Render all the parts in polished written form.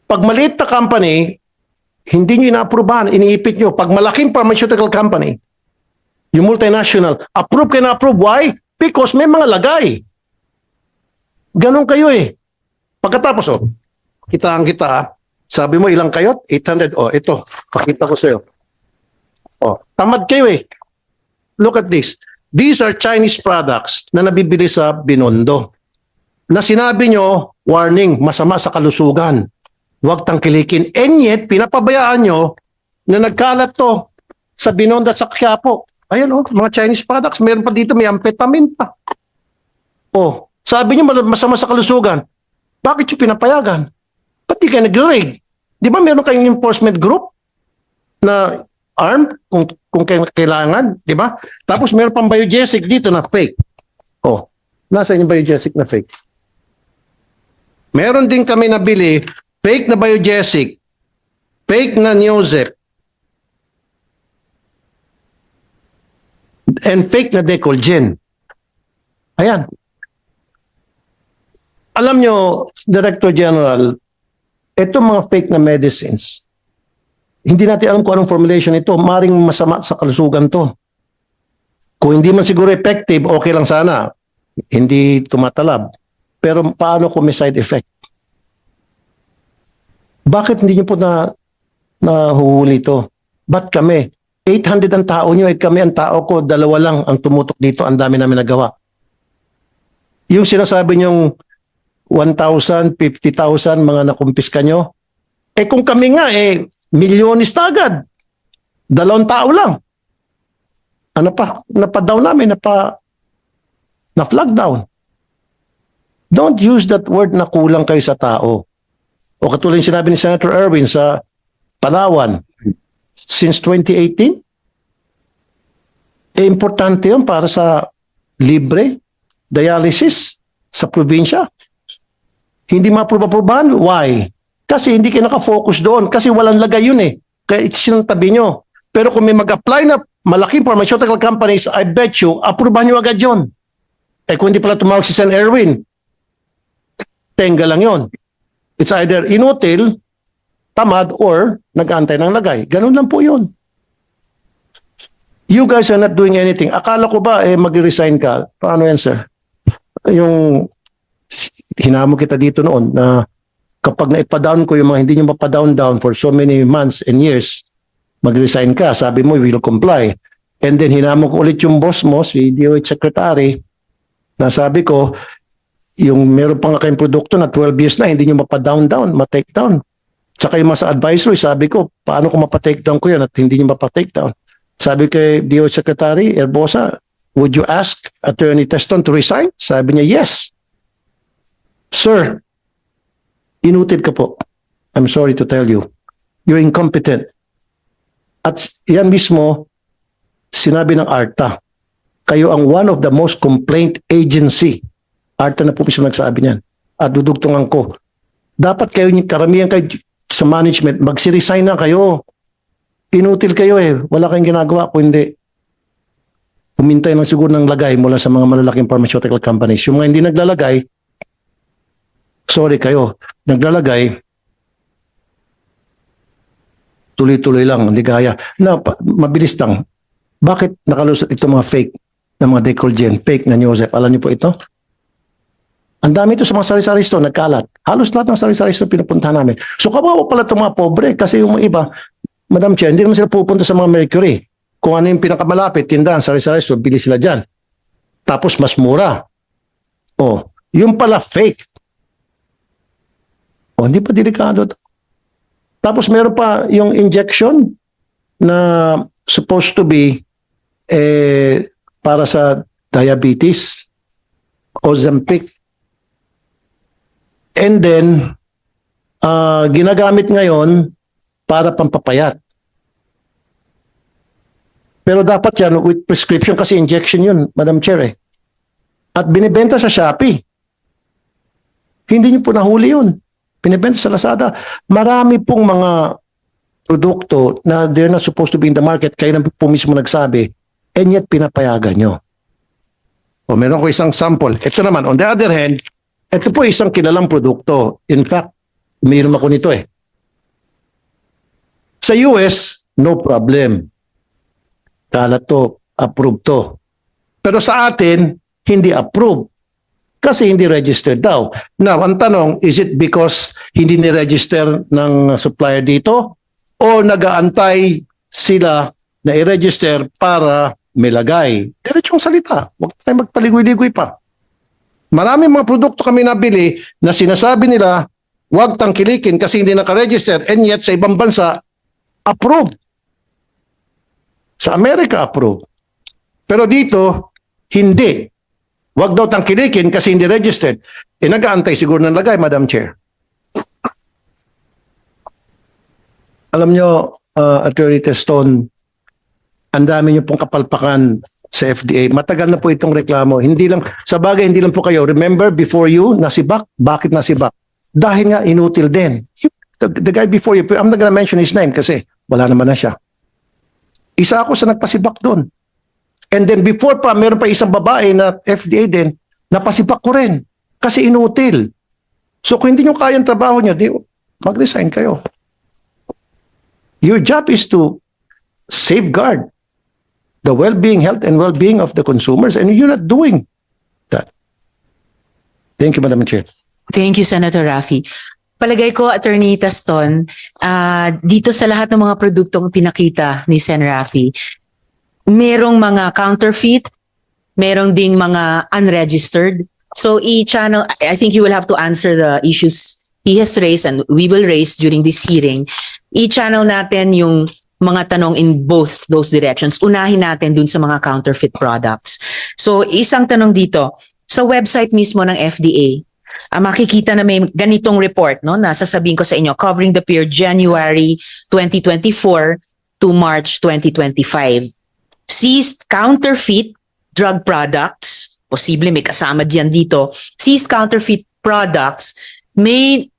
Pag maliit na company, hindi nyo ina-approvean, iniipit nyo. Pag malaking pharmaceutical company, yung multinational, approve kayo na approve. Why? Because may mga lagay. Ganon kayo eh. Pagkatapos, kitaan kita, sabi mo ilang kayo? 800. Ito, pakita ko sa'yo. Tamad kayo eh. Look at this. These are Chinese products na nabibili sa Binondo. Na sinabi nyo, warning, masama sa kalusugan. Huwag tangkilikin. And yet, pinapabayaan nyo na nagkalat to sa Binondo at sa Quiapo. Ayan mga Chinese products. Meron pa dito, may amphetamine pa. Sabi nyo masama sa kalusugan. Bakit yung pinapayagan? Ba't di kayo nag-raid? Di ba meron kayong enforcement group na armed kung kailangan? Di ba? Tapos meron pang biogesic dito na fake. Nasa yung biogesic na fake? Meron din kami nabili fake na biogesic, fake na Neozep, and fake na Decolgen. Ayan. Alam nyo, Director General, itong mga fake na medicines, hindi natin alam kung anong formulation ito. Maring masama sa kalusugan to. Kung hindi man siguro effective, okay lang sana. Hindi tumatalab. Pero paano kung may side effect? Bakit hindi nyo po nahuhuli ito? Ba't kami? 800 ang tao nyo, kami ang tao ko, 2 lang ang tumutok dito, ang dami namin nagawa. Yung sinasabi nyong 1,000, 50,000 mga nakumpiska nyo, kung kami nga, milyonis na agad. 2 tao lang. Napa-down namin, na-flag down. Don't use that word na kulang kayo sa tao. O katulad yung sinabi ni Senator Erwin sa Palawan, since 2018, importante yun para sa libre dialysis sa probinsya. Hindi ma-approve-approvean. Why? Kasi hindi kayo nakafocus doon. Kasi walang lagay yun eh. Kaya sinantabi nyo. Pero kung may mag-apply na malaking pharmaceutical companies, I bet you, approvean nyo agad yun. Kung hindi pala tumawag si Sen. Erwin, tenga lang yon. It's either inutil, tamad, or nag-antay ng lagay. Ganun lang po yun. You guys are not doing anything. Akala ko ba mag-resign ka? Paano yan, sir? Yung hinamo kita dito noon na kapag naipa-down ko yung mga hindi nyo mapa-down for so many months and years, mag-resign ka. Sabi mo, we will comply. And then hinamo ko ulit yung boss mo, si DOH Secretary, na sabi ko, yung meron pa nga kayong produkto na 12 years na, hindi nyo mapa-down, ma-take down. Tsaka yung mga sa advisory, sabi ko, paano ko mapa-take down ko yan at hindi nyo mapa-take down? Sabi kay DOH Secretary Herbosa, would you ask Attorney Teston to resign? Sabi niya, yes. Sir, inutil ka po. I'm sorry to tell you. You're incompetent. At yan mismo, sinabi ng ARTA, kayo ang one of the most complaint agency. ARTA na po mismo nagsabi niyan. At dudugtungan ko. Dapat kayo, karamihan kayo sa management, magsi-resign na kayo. Inutil kayo Wala kayong ginagawa kung hindi. Humintay lang siguro ng lagay mula sa mga malalaking pharmaceutical companies. Yung mga hindi naglalagay, sorry kayo, naglalagay, tuloy-tuloy lang, hindi gaya. Mabilis lang. Bakit nakalusot ito mga fake na mga Decolgen, fake na Neozep? Alam niyo po ito? Ang dami ito sa mga sari-sari store, nagkalat. Halos lahat ng sari-sari store pinupuntahan namin. So kawawa pala itong mga pobre kasi yung mga iba, Madam Chair, hindi naman sila pupunta sa mga Mercury. Kung ano yung pinakamalapit, tindahan, sari-sari store, bili sila dyan. Tapos mas mura. Yung pala fake. Hindi pa delikado ito. Tapos meron pa yung injection na supposed to be para sa diabetes, Ozempic. And then, ginagamit ngayon para pampapayat. Pero dapat yan with prescription kasi injection yun, Madam Chair At binibenta sa Shopee. Hindi niyo po nahuli yun. Binibenta sa Lazada. Marami pong mga produkto na they're not supposed to be in the market. Kayo na po mismo nagsabi. And yet pinapayagan nyo. Meron ko isang sample. Ito naman, on the other hand, ito po isang kilalang produkto. In fact, mayroon ako nito Sa US, no problem. Kalat to, approved to. Pero sa atin, hindi approved. Kasi hindi registered daw. Now, ang tanong, is it because hindi ni-register ng supplier dito? O nag-aantay sila na i-register para milagay? Diretsong salita. Huwag tayo magpaligoy-ligoy pa. Maraming mga produkto kami nabili na sinasabi nila, huwag tangkilikin kasi hindi naka-register, and yet sa ibang bansa, approved. Sa Amerika, approved. Pero dito, hindi. Huwag daw tangkilikin kasi hindi registered. Nag-aantay siguro ng lagay, Madam Chair. Alam nyo, Attorney Teston, ang dami nyo pong kapalpakan sa FDA. Matagal na po itong reklamo. Hindi lang, sa bagay, hindi lang po kayo. Remember, before you, nasibak? Bakit nasibak? Dahil nga, inutil din. The guy before you, I'm not gonna mention his name kasi wala naman na siya. Isa ako sa nagpasibak doon. And then before pa, meron pa isang babae na FDA din, napasibak ko rin. Kasi inutil. So kung hindi nyo kayang trabaho nyo, di, mag-resign kayo. Your job is to safeguard the well-being, health and well-being of the consumers, and you're not doing that. Thank you, Madam Chair. Thank you, Senator Raffy. Palagay ko, Attorney Taston, dito sa lahat ng mga produktong pinakita ni Sen. Raffy, merong mga counterfeit, merong ding mga unregistered. So i-channel, I think you will have to answer the issues he has raised and we will raise during this hearing. I-channel natin yung mga tanong in both those directions. Unahin natin dun sa mga counterfeit products. So isang tanong dito, sa website mismo ng FDA, makikita na may ganitong report, no, na sasabihin ko sa inyo, covering the period January 2024 to March 2025. Seized counterfeit drug products, posible may kasama diyan dito, seized counterfeit products, may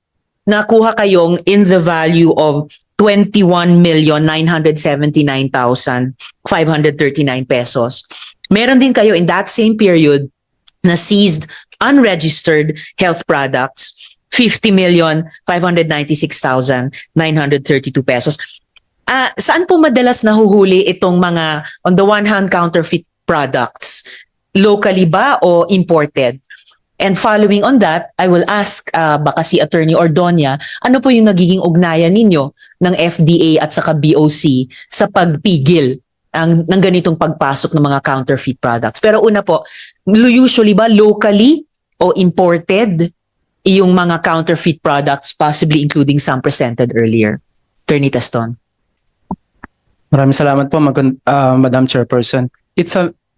nakuha kayong in the value of 21,979,539 pesos. Meron din kayo in that same period na seized unregistered health products, 50,596,932 pesos. Saan po madalas nahuhuli itong mga, on the one hand, counterfeit products? Locally ba o imported? And following on that, I will ask baka si Attorney Ordonia, ano po yung nagiging ugnayan ninyo ng FDA at saka BOC sa pagpigil ng ganitong pagpasok ng mga counterfeit products? Pero una po, usually ba locally o imported yung mga counterfeit products, possibly including some presented earlier? Attorney Teston. Maraming salamat po, Madam Chairperson.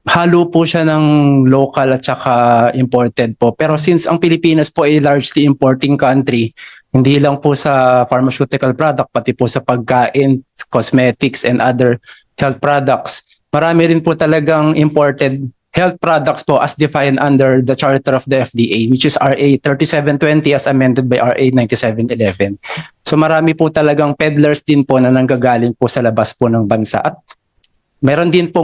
Halo po siya ng local at saka imported po. Pero since ang Pilipinas po ay largely importing country, hindi lang po sa pharmaceutical product, pati po sa pagkain, cosmetics, and other health products, marami rin po talagang imported health products po as defined under the charter of the FDA, which is RA 3720 as amended by RA 9711. So marami po talagang peddlers din po na nanggagaling po sa labas po ng bansa. At meron din po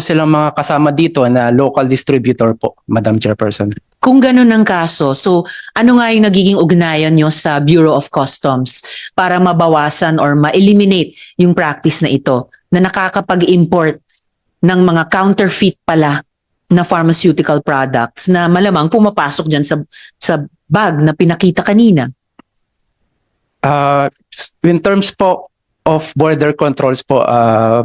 silang mga kasama dito na local distributor po, Madam Chairperson. Kung ganun ang kaso, so ano nga yung nagiging ugnayan nyo sa Bureau of Customs para mabawasan or ma-eliminate yung practice na ito na nakakapag-import ng mga counterfeit pala na pharmaceutical products na malamang pumapasok dyan sa bag na pinakita kanina? In terms po of border controls po,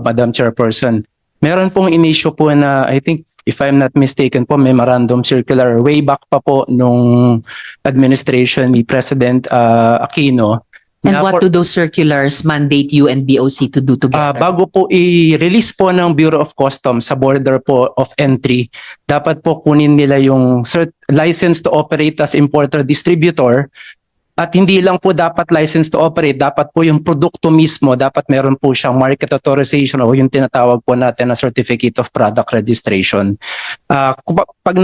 Madam Chairperson, meron pong in-issue po na, I think, if I'm not mistaken po, memorandum circular way back pa po nung administration ni President Aquino. And what do those circulars mandate you and BOC to do together? Bago po i-release po ng Bureau of Customs sa border po of entry, dapat po kunin nila yung license to operate as importer-distributor. At hindi lang po dapat license to operate, dapat po yung produkto mismo, dapat meron po siyang market authorization o yung tinatawag po natin na Certificate of Product Registration. Pag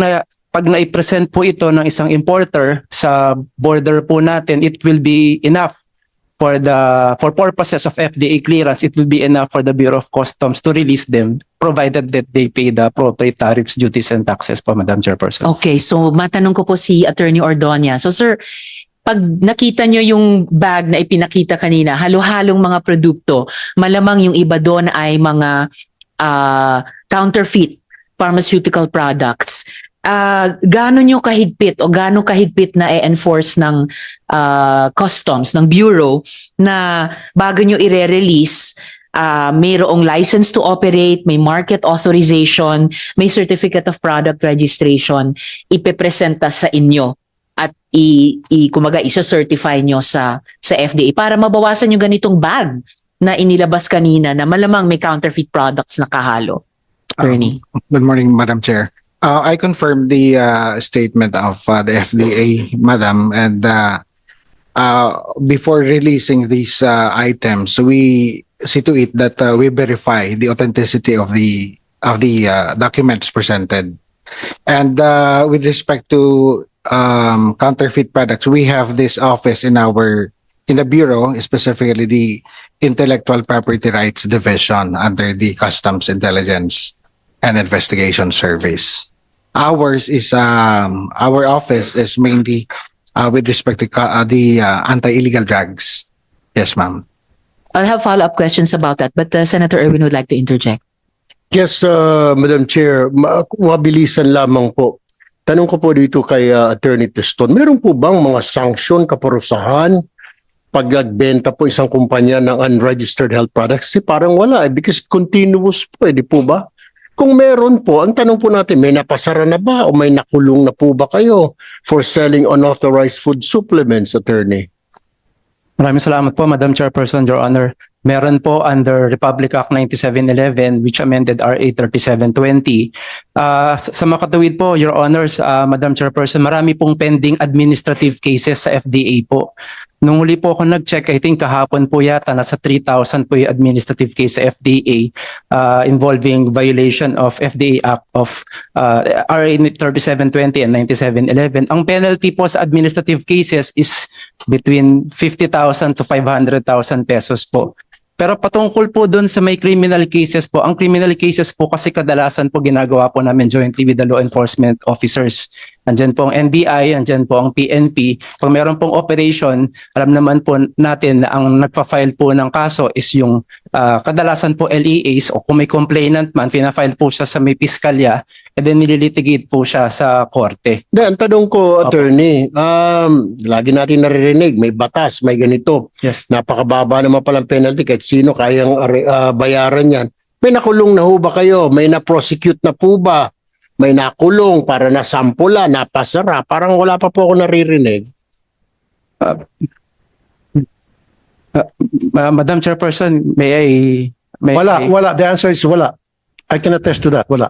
na-present po ito ng isang importer sa border po natin, it will be enough for purposes of FDA clearance. It will be enough for the Bureau of Customs to release them, provided that they pay the appropriate tariffs, duties, and taxes po, Madam Chairperson. Okay, so matanong ko po si Attorney Ordonia. So sir, pag nakita nyo yung bag na ipinakita kanina, halo-halong mga produkto, malamang yung iba doon ay mga counterfeit pharmaceutical products. Gaano nyo kahigpit o gaano kahigpit na i-enforce ng customs, ng bureau, na bago nyo i-release, mayroong license to operate, may market authorization, may certificate of product registration, ipepresenta sa inyo at kumaga isa-certify nyo sa FDA para mabawasan yung ganitong bag na inilabas kanina na malamang may counterfeit products na kahalo. Attorney. Good morning, Madam Chair. I confirm the statement of the FDA, Madam, and before releasing these items, we see to it that we verify the authenticity of the documents presented. And with respect to counterfeit products, we have this office in the Bureau, specifically the Intellectual Property Rights Division under the Customs Intelligence and Investigation Service. Our office is mainly with respect to the anti-illegal drugs. Yes, ma'am. I'll have follow-up questions about that, but Senator Erwin would like to interject. Yes, Madam Chair, mabilisan lamang po. Tanong ko po dito kay Attorney Teston, meron po bang mga sanction, kaparusahan pag nagbenta po isang kumpanya ng unregistered health products? Kasi parang wala because continuous po di po ba? Kung meron po, ang tanong po natin, may napasara na ba o may nakulong na po ba kayo for selling unauthorized food supplements, Attorney? Maraming salamat po, Madam Chairperson, Your Honor. Meron po under Republic Act 9711 which amended RA 3720. Sa makatuwid po, Your Honors, Madam Chairperson, marami pong pending administrative cases sa FDA po. Nung huli po ako nag-check, I think kahapon po yata, nasa 3,000 po yung administrative case sa FDA involving violation of FDA Act of RA 3720 and 9711. Ang penalty po sa administrative cases is between 50,000 to 500,000 pesos po. Pero patungkol po doon sa may criminal cases po, ang criminal cases po kasi kadalasan po ginagawa po namin jointly with the law enforcement officers. Andyan po ang NBI, andyan po ang PNP. Pag meron pong operation, alam naman po natin na ang nagpa-file po ng kaso is yung kadalasan po LEAs o kung may complainant man, pina-file po siya sa may piskalya and then nililitigate po siya sa korte. Ang tanong ko, Attorney, lagi natin naririnig, may batas, may ganito. Yes. Napakababa naman palang penalty kahit sino kayang bayaran yan. May nakulong na ho ba kayo? May na-prosecute na po ba? May nakulong para nasampula, napasara? Parang wala pa po ako naririnig. Madam Chairperson, may Wala. The answer is wala. I can attest to that. Wala.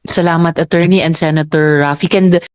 Salamat, Attorney and Senator Rafi. Can